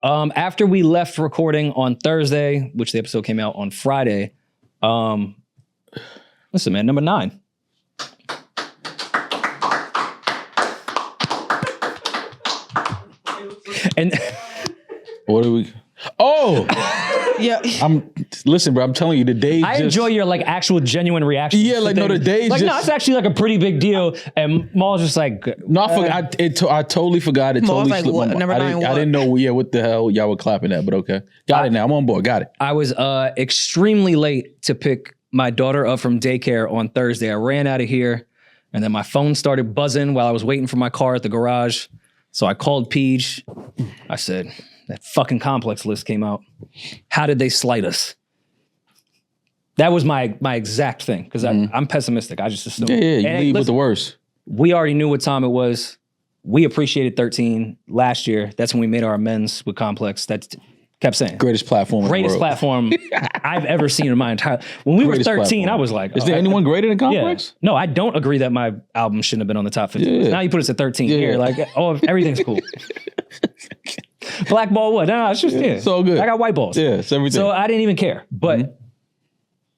After we left recording on Thursday, which the episode came out on Friday, listen, man, number 9. And what do we? Oh, yeah. Listen, bro. I'm telling you, the days. I enjoy your like actual genuine reaction. Yeah, like no, the days. Like no, it's actually like a pretty big deal. And Maul's just like, no, I totally forgot. It Maul's totally like, slipped my what? mind. Number 9 I didn't know. Yeah, what the hell y'all were clapping at? But okay, got it now. I'm on board. Got it. I was extremely late to pick my daughter up from daycare on Thursday. I ran out of here, and then my phone started buzzing while I was waiting for my car at the garage. So I called Peeje. I said, that fucking complex list came out. How did they slight us? That was my exact thing, because I'm pessimistic. I just assumed. Yeah, you lead with the worst. We already knew what time it was. We appreciated 13 last year. That's when we made our amends with Complex. That's kept saying. Greatest platform in the world. Platform I've ever seen in my entire... When we Greatest were 13, platform. I was like... Is there anyone greater than Complex? Yeah. No, I don't agree that my album shouldn't have been on the top 50. Yeah. Now you put us at 13 here. Like, everything's cool. Black ball what? No, it's just, It's all good. I got white balls. Yeah, it's everything. So I didn't even care. But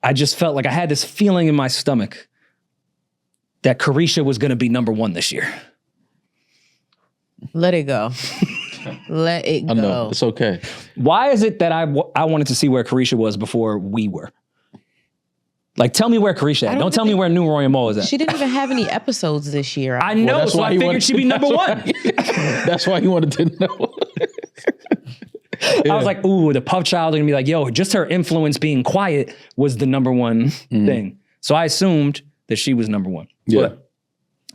I just felt like I had this feeling in my stomach that Carisha was going to be number 1 this year. Let it go. Let it go. I know. It's okay. Why is it that I wanted to see where Carisha was before we were? Like, tell me where Carisha at. Don't tell me where New Roy and Mo is at. She didn't even have any episodes this year. I know, so I figured she'd be number 1. That's why he wanted to know. I was like, ooh, the Puff Child are gonna be like, yo, just her influence being quiet was the number 1 thing. So I assumed that she was number 1. Yeah. But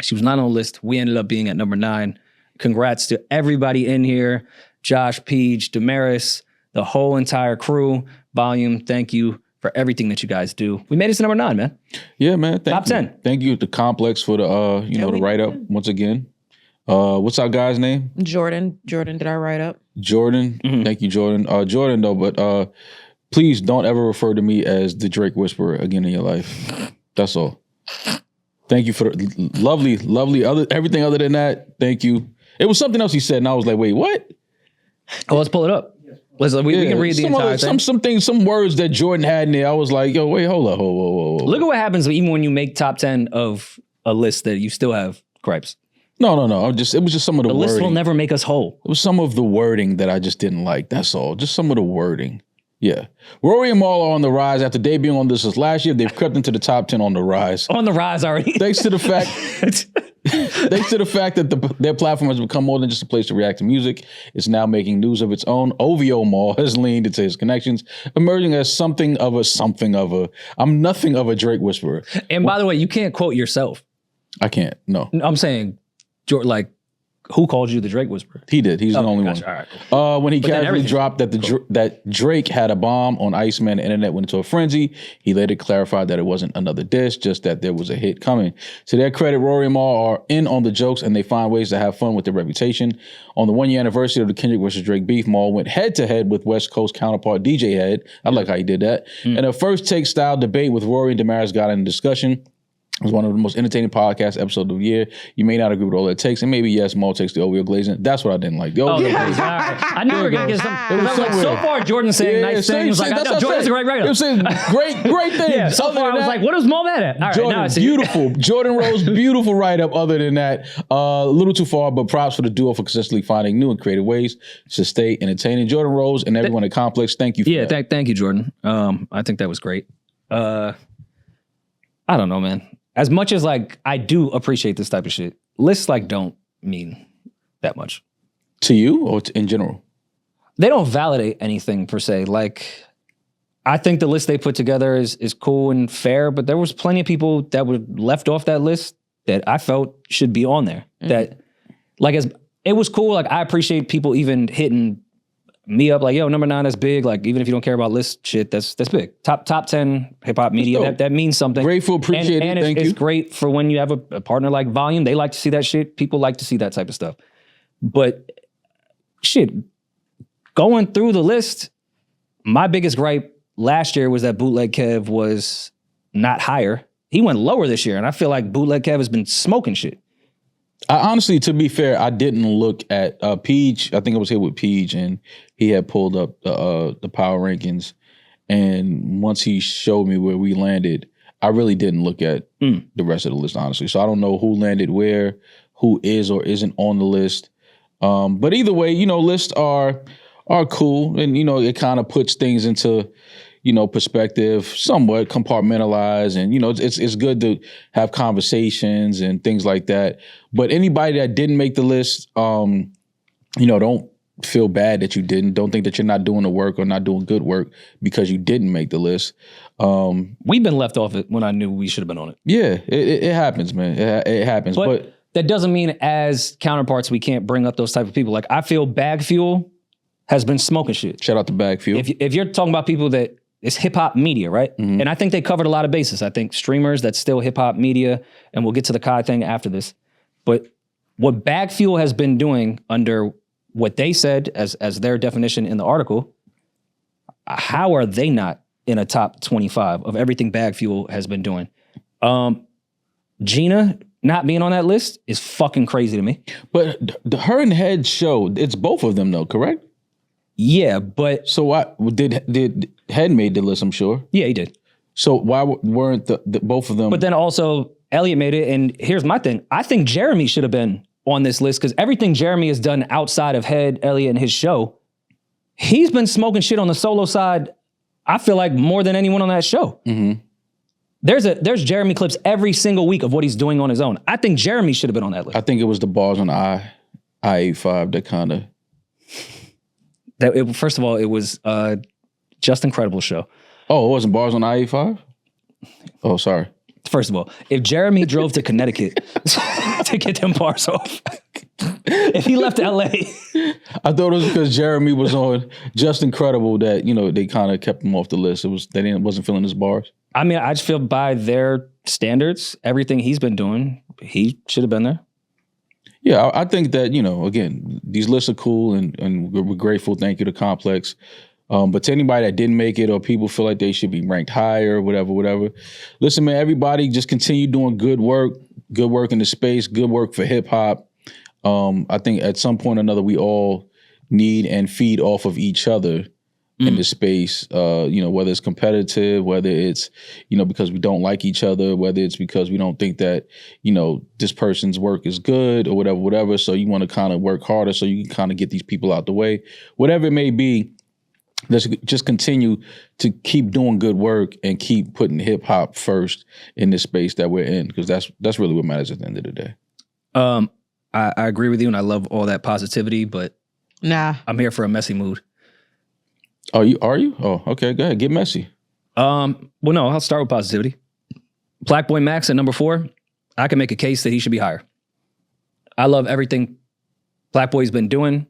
she was not on the list. We ended up being at number 9. Congrats to everybody in here. Josh, Peeje, Demaris, the whole entire crew. Volume, thank you for everything that you guys do. We made it to number 9, man. Yeah, man. Top 10. Thank you to Complex for the the write-up once again. What's our guy's name? Jordan. Jordan did our write-up. Jordan. Thank you, Jordan. Jordan, though, but please don't ever refer to me as the Drake Whisperer again in your life. That's all. Thank you for the lovely, everything other than that. Thank you. It was something else he said, and I was like, wait, what? Oh, let's pull it up. We can read the entire thing. Some things, some words that Jordan had in there. I was like, yo, wait, hold up, whoa. Look at what happens even when you make top 10 of a list that you still have gripes. No. It was just some of the wording. The list will never make us whole. It was some of the wording that I just didn't like. That's all. Just some of the wording. Yeah. Rory and Maul are on the rise. After debuting on this last year, they've crept into the top 10 on the rise. On the rise already. Thanks to the fact that their platform has become more than just a place to react to music. It's now making news of its own. OVO Maul has leaned into his connections, emerging as something of a. I'm nothing of a Drake whisperer. And by the way, you can't quote yourself. I can't. No. I'm saying, like, who called you the Drake whisperer? He did. He's the only one. All right, cool. When he casually dropped that Drake had a bomb on Iceman, the internet went into a frenzy. He later clarified that it wasn't another diss, just that there was a hit coming. To their credit, Rory and Maul are in on the jokes, and they find ways to have fun with their reputation. On the 1-year anniversary of the Kendrick versus Drake beef, Maul went head-to-head with West Coast counterpart DJ Head. I like how he did that. And a first take style debate with Rory and Demaris got in a discussion. It was one of the most entertaining podcast episodes of the year. You may not agree with all that it takes, and maybe yes, Maul takes the OVO glazing. That's what I didn't like. The OVO glazing. I knew we were gonna get some. I was like, so far, Jordan saying nice things. Like, no, Jordan's a great writer. It was saying great things. Yeah, so far, I was like, what is Maul mad at? All right, Jordan, now I see. beautiful. Jordan Rose, beautiful write-up. Other than that, a little too far, but props for the duo for consistently finding new and creative ways to stay entertaining. Jordan Rose and everyone at Complex, thank you for that. Thank you, Jordan. I think that was great. I don't know, man. As much as like I do appreciate this type of shit, lists like don't mean that much. To you or in general? They don't validate anything per se. Like, I think the list they put together is cool and fair, but there was plenty of people that were left off that list that I felt should be on there. That like it was cool. Like, I appreciate people even hitting me up like, yo, number 9, that's big. Like, even if you don't care about list shit, that's big. Top 10 hip hop media, that means something. Grateful, appreciate it. And Thank you. It's great for when you have a partner like Volume. They like to see that shit. People like to see that type of stuff. But shit, going through the list, my biggest gripe last year was that Bootleg Kev was not higher. He went lower this year, and I feel like Bootleg Kev has been smoking shit. I honestly, to be fair, I didn't look at Peeje. I think I was here with Peeje, and he had pulled up the power rankings. And once he showed me where we landed, I really didn't look at the rest of the list, honestly. So I don't know who landed where, who is or isn't on the list. But either way, lists are cool, and it kind of puts things into perspective, somewhat compartmentalized, and it's good to have conversations and things like that. But anybody that didn't make the list, don't feel bad that you didn't. Don't think that you're not doing the work or not doing good work because you didn't make the list. We've been left off it when I knew we should have been on it. Yeah, it happens, man. It happens, but that doesn't mean as counterparts we can't bring up those type of people. Like I feel Bag Fuel has been smoking shit. Shout out to Bag Fuel. If you're talking about people that it's hip hop media, right? Mm-hmm. And I think they covered a lot of bases. I think streamers, that's still hip hop media, and we'll get to the Kai thing after this. But what Bag Fuel has been doing under what they said as their definition in the article, how are they not in a top 25 of everything Bag Fuel has been doing? Gina not being on that list is fucking crazy to me. But her and Head show, it's both of them though, correct? Yeah, but so why did Head made the list? I'm sure. Yeah, he did. So why weren't the both of them? But then also Elliot made it, and here's my thing: I think Jeremy should have been on this list because everything Jeremy has done outside of Head, Elliot, and his show, he's been smoking shit on the solo side. I feel like more than anyone on that show. Mm-hmm. There's Jeremy clips every single week of what he's doing on his own. I think Jeremy should have been on that list. I think it was the bars on I-85 that kind of. First of all, it was Just Incredible show. Oh, it wasn't bars on I-85? Oh, sorry. First of all, if Jeremy drove to Connecticut to get them bars off, if he left LA. I thought it was because Jeremy was on Just Incredible that, they kind of kept him off the list. Wasn't filling his bars. I mean, I just feel by their standards, everything he's been doing, he should have been there. Yeah, I think that, again, these lists are cool and we're grateful. Thank you to Complex. But to anybody that didn't make it or people feel like they should be ranked higher, whatever. Listen, man, everybody just continue doing good work in the space, good work for hip hop. I think at some point or another, we all need and feed off of each other in the space, whether it's competitive, whether it's, because we don't like each other, whether it's because we don't think that, this person's work is good or whatever. So you want to kind of work harder so you can kind of get these people out the way, whatever it may be. Let's just continue to keep doing good work and keep putting hip hop first in this space that we're in, because that's really what matters at the end of the day. I agree with you, and I love all that positivity, but nah, I'm here for a messy mood. Are you? Oh, okay, go ahead, get messy. Well, no, I'll start with positivity. Black Boy Max at number 4. I can make a case that he should be higher. I love everything Black Boy's been doing.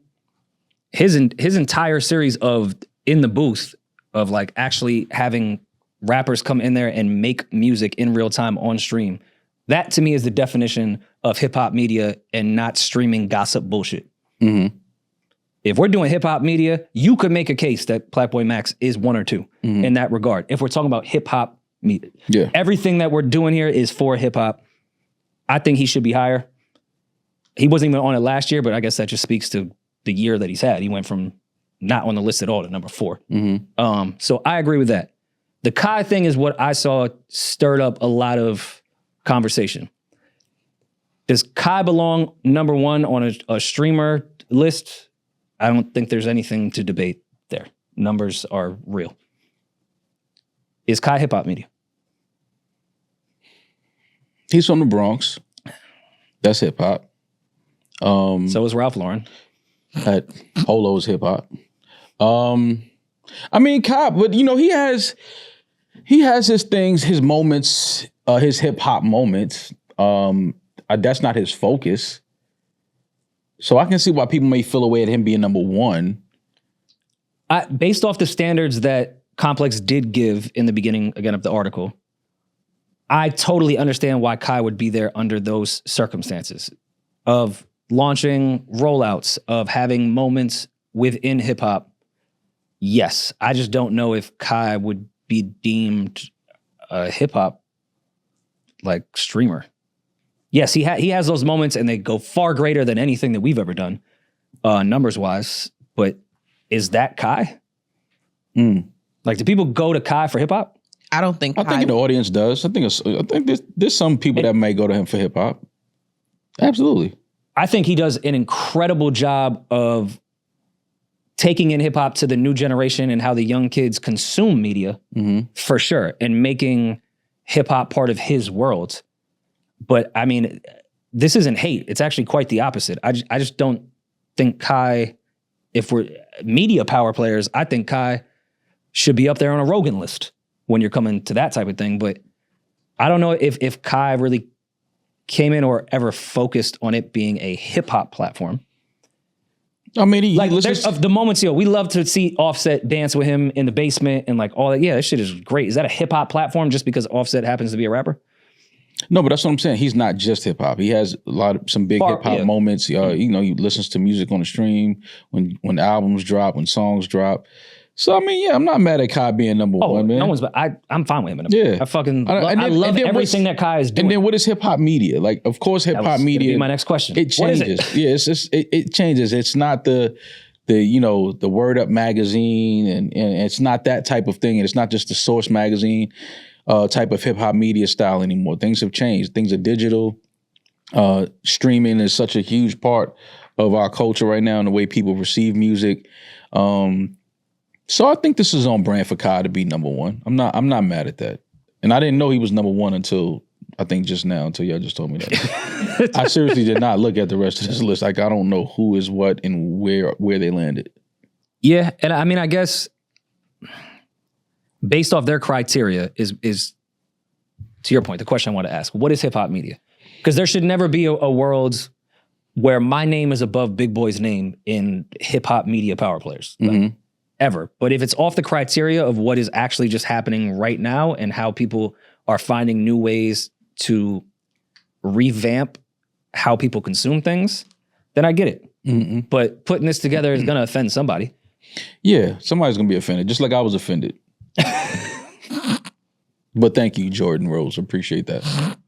His entire series of in the booth of like actually having rappers come in there and make music in real time on stream. That to me is the definition of hip hop media and not streaming gossip bullshit. Mm-hmm. If we're doing hip hop media, you could make a case that Black Boy Max is 1 or 2 in that regard. If we're talking about hip hop media, everything that we're doing here is for hip hop. I think he should be higher. He wasn't even on it last year, but I guess that just speaks to the year that he's had. He went from not on the list at all to number 4. So I agree with that. The Kai thing is what I saw stirred up a lot of conversation. Does Kai belong number 1 on a streamer list? I don't think there's anything to debate there. Numbers are real. Is Kai hip hop media? He's from the Bronx. That's hip hop. So is Ralph Lauren. That Polo's hip hop. I mean, Kai, but he has his things, his moments, his hip hop moments. That's not his focus. So I can see why people may feel away at him being number 1. Based off the standards that Complex did give in the beginning, again, of the article, I totally understand why Kai would be there under those circumstances of launching rollouts, of having moments within hip hop. Yes, I just don't know if Kai would be deemed a hip hop like streamer. yes, he has those moments, and they go far greater than anything that we've ever done, numbers wise. But is that Kai? Like, do people go to Kai for hip hop? I don't think. I think the audience does. I think there's some people that may go to him for hip hop. Absolutely. I think he does an incredible job of taking in hip hop to the new generation and how the young kids consume media, for sure, and making hip hop part of his world. But I mean, this isn't hate. It's actually quite the opposite. I just don't think Kai, if we're media power players, I think Kai should be up there on a Rogan list when you're coming to that type of thing. But I don't know if Kai really came in or ever focused on it being a hip hop platform. I mean, like there's of the moments, we love to see Offset dance with him in the basement and like all that. Yeah, that shit is great. Is that a hip hop platform just because Offset happens to be a rapper? No, but that's what I'm saying. He's not just hip hop. He has some big hip hop moments. You know, he listens to music on the stream when albums drop, when songs drop. So I mean, yeah, I'm not mad at Kai being number one, man. No one's, but I'm fine with him. Yeah, I love everything that Kai is doing. And then what is hip hop media? Like, of course, hip hop media. Be my next question. It changes. Yeah, it's just it changes. It's not the Word Up magazine, and it's not that type of thing, and it's not just the Source magazine type of hip hop media style anymore. Things have changed. Things are digital. Streaming is such a huge part of our culture right now, and the way people receive music. So I think this is on brand for Kai to be number one. I'm not mad at that. And I didn't know he was number one until I think just now, until y'all just told me that. I seriously did not look at the rest of this list. Like, I don't know who is what and where they landed. Yeah, and I mean, I guess based off their criteria is to your point, the question I want to ask, what is hip hop media? Because there should never be a world where my name is above Big Boy's name in hip hop media power players. Like, ever. But if it's off the criteria of what is actually just happening right now and how people are finding new ways to revamp how people consume things, then I get it. But putting this together is going to offend somebody. Yeah, somebody's going to be offended, just like I was offended. But thank you, Jordan Rose. Appreciate that.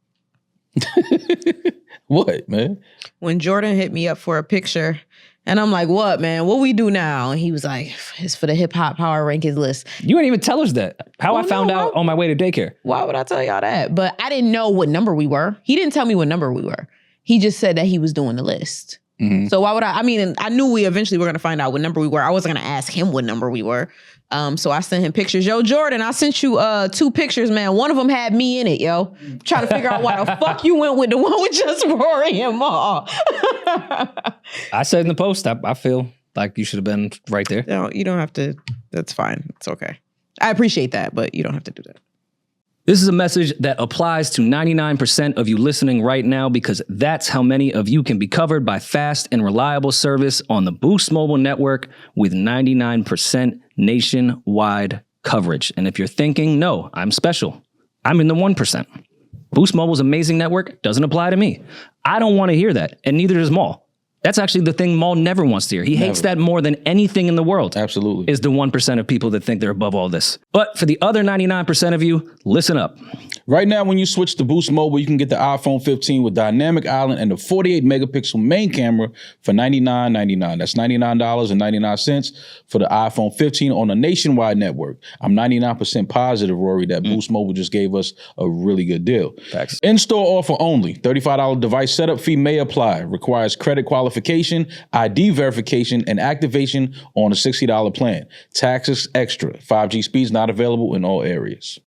What, man? When Jordan hit me up for a picture, and I'm like, what, man? What we do now? And he was like, it's for the hip hop power rankings list. You didn't even tell us that. How I found out on my way to daycare. Why would I tell y'all that? But I didn't know what number we were. He didn't tell me what number we were. He just said that he was doing the list. So why would I mean, I knew we eventually were going to find out what number we were. I wasn't going to ask him what number we were. So I sent him pictures. Yo, Jordan, I sent you 2 pictures, man. One of them had me in it, yo. Trying to figure out why the fuck you went with the one with just Rory and Ma. I said in the post, I feel like you should have been right there. No, you don't have to. That's fine. It's okay. I appreciate that, but you don't have to do that. This is a message that applies to 99% of you listening right now, because that's how many of you can be covered by fast and reliable service on the Boost Mobile network with 99% nationwide coverage. And if you're thinking, no, I'm special, I'm in the 1%. Boost Mobile's amazing network doesn't apply to me. I don't want to hear that, and neither does Maul. That's actually the thing Maul never wants to hear. He hates that more than anything in the world. Absolutely. Is the 1% of people that think they're above all this. But for the other 99% of you, listen up. Right now, when you switch to Boost Mobile, you can get the iPhone 15 with Dynamic Island and the 48 megapixel main camera for $99.99. That's $99.99 for the iPhone 15 on a nationwide network. I'm 99% positive, Rory, that Boost Mobile just gave us a really good deal. Facts. In-store offer only. $35 device setup fee may apply. Requires credit qualification, ID verification, and activation on a $60 plan. Taxes extra. 5G speeds not available in all areas.